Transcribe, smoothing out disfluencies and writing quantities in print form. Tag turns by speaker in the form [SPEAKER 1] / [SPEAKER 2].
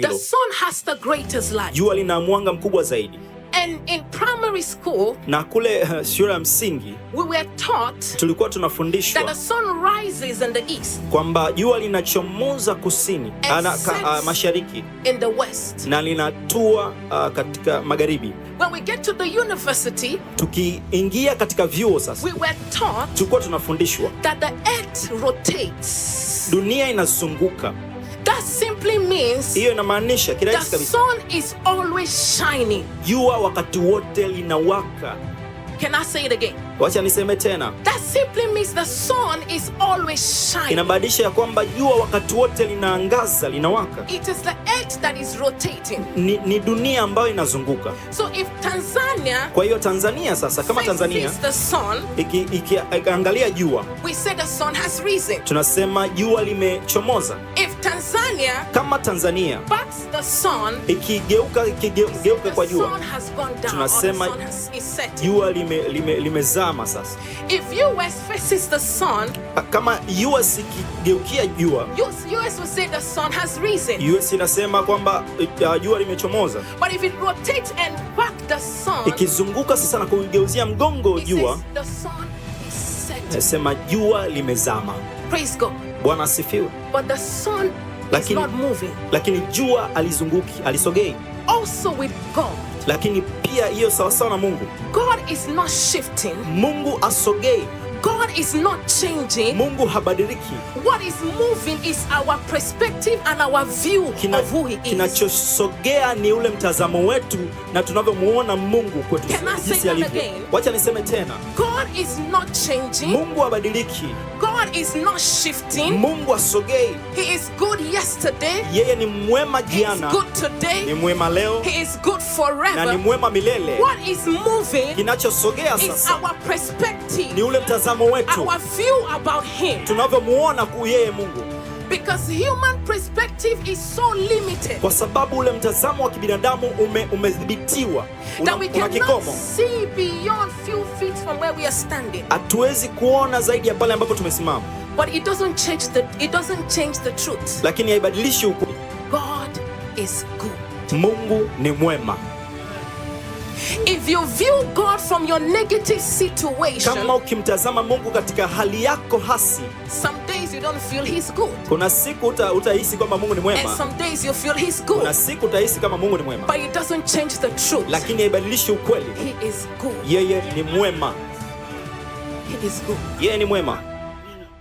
[SPEAKER 1] The sun has the greatest light.
[SPEAKER 2] Jua lina mwanga mkubwa zaidi.
[SPEAKER 1] And in primary school,
[SPEAKER 2] na kule shule ya msingi
[SPEAKER 1] we were taught
[SPEAKER 2] tulikuwa tunafundishwa
[SPEAKER 1] that the sun rises in the east,
[SPEAKER 2] kwamba jua linachomoza kusini mashariki
[SPEAKER 1] in the west,
[SPEAKER 2] na linatua katika magharibi.
[SPEAKER 1] When we get to the university,
[SPEAKER 2] tukiingia katika vyuo sasa,
[SPEAKER 1] we were taught
[SPEAKER 2] tulikuwa tunafundishwa
[SPEAKER 1] that the earth rotates.
[SPEAKER 2] Dunia inazunguka.
[SPEAKER 1] That simply means
[SPEAKER 2] hiyo inamaanisha
[SPEAKER 1] the sun is always shining.
[SPEAKER 2] Jua wakati wote linawaka.
[SPEAKER 1] Can I say it again?
[SPEAKER 2] Wacha niseme tena.
[SPEAKER 1] That simply means the sun is always shining.
[SPEAKER 2] Inamaanisha ya kwamba jua wakati wote linaangaza, linawaka.
[SPEAKER 1] It is the earth that is rotating.
[SPEAKER 2] Ni dunia ambayo inazunguka.
[SPEAKER 1] So if Tanzania,
[SPEAKER 2] kwa hiyo Tanzania sasa, kama Tanzania
[SPEAKER 1] the sun,
[SPEAKER 2] ikiangalia jua,
[SPEAKER 1] we say the sun has risen.
[SPEAKER 2] Tunasema jua limechomoza.
[SPEAKER 1] If Tanzania,
[SPEAKER 2] kama Tanzania
[SPEAKER 1] backs the sun,
[SPEAKER 2] ikigeuka kwa jua, tunasema jua limezama sasa.
[SPEAKER 1] If US faces the sun,
[SPEAKER 2] kama US ikigeukia jua,
[SPEAKER 1] US will say the sun has risen.
[SPEAKER 2] US inasema kwamba jua limechomoza.
[SPEAKER 1] But if it rotates and back the sun,
[SPEAKER 2] ikizunguka sasa na kugeuzia mgongo jua,
[SPEAKER 1] the sun is set.
[SPEAKER 2] Nasema jua limezama.
[SPEAKER 1] Praise God.
[SPEAKER 2] Bwana asifiwe.
[SPEAKER 1] But the sun is not moving.
[SPEAKER 2] Lakini jua alizunguki, alisogei.
[SPEAKER 1] Also with God.
[SPEAKER 2] Lakini pia hiyo sawa sawa na Mungu.
[SPEAKER 1] God is not shifting.
[SPEAKER 2] Mungu asogei.
[SPEAKER 1] God is not changing.
[SPEAKER 2] Mungu habadiliki.
[SPEAKER 1] What is moving is our perspective and our view of who he is.
[SPEAKER 2] Kinachosogea ni ule mtazamo wetu na tunavyomuona Mungu kwetu.
[SPEAKER 1] Jinsi alivyo.
[SPEAKER 2] Wacha niseme tena.
[SPEAKER 1] God is not changing.
[SPEAKER 2] Mungu habadiliki.
[SPEAKER 1] God is not shifting.
[SPEAKER 2] Mungu asogei.
[SPEAKER 1] He is good yesterday.
[SPEAKER 2] Yeye ni mwema jana.
[SPEAKER 1] He is good today.
[SPEAKER 2] Ni mwema leo.
[SPEAKER 1] He is good forever.
[SPEAKER 2] Na ni mwema milele.
[SPEAKER 1] What is moving?
[SPEAKER 2] Kinachosogea sasa
[SPEAKER 1] is our perspective.
[SPEAKER 2] Ni ule mtazamo wetu.
[SPEAKER 1] Our view about him.
[SPEAKER 2] Tunavyomuona yeye Mungu.
[SPEAKER 1] Because human perspective is so limited.
[SPEAKER 2] Kwa sababu ule mtazamo wa kibinadamu umedhibitiwa.
[SPEAKER 1] Una kikomo. See beyond few feet from where we are standing.
[SPEAKER 2] Hatuwezi kuona zaidi ya pale ambapo tumesimama.
[SPEAKER 1] But it doesn't change the truth.
[SPEAKER 2] Lakini haibadilishi ukweli.
[SPEAKER 1] God is good.
[SPEAKER 2] Mungu ni mwema.
[SPEAKER 1] If you view God from your negative situation,
[SPEAKER 2] kama ukimtazama Mungu katika hali yako hasi,
[SPEAKER 1] some days you don't feel he's good.
[SPEAKER 2] Kuna siku utahisi kwamba Mungu ni mwema.
[SPEAKER 1] And some days you feel he's good.
[SPEAKER 2] Kuna siku utahisi kama Mungu ni mwema.
[SPEAKER 1] But it doesn't change the truth.
[SPEAKER 2] Lakini haibadilishi ukweli.
[SPEAKER 1] He is good.
[SPEAKER 2] Yeye ni mwema.
[SPEAKER 1] He is good.
[SPEAKER 2] Yeye ni mwema.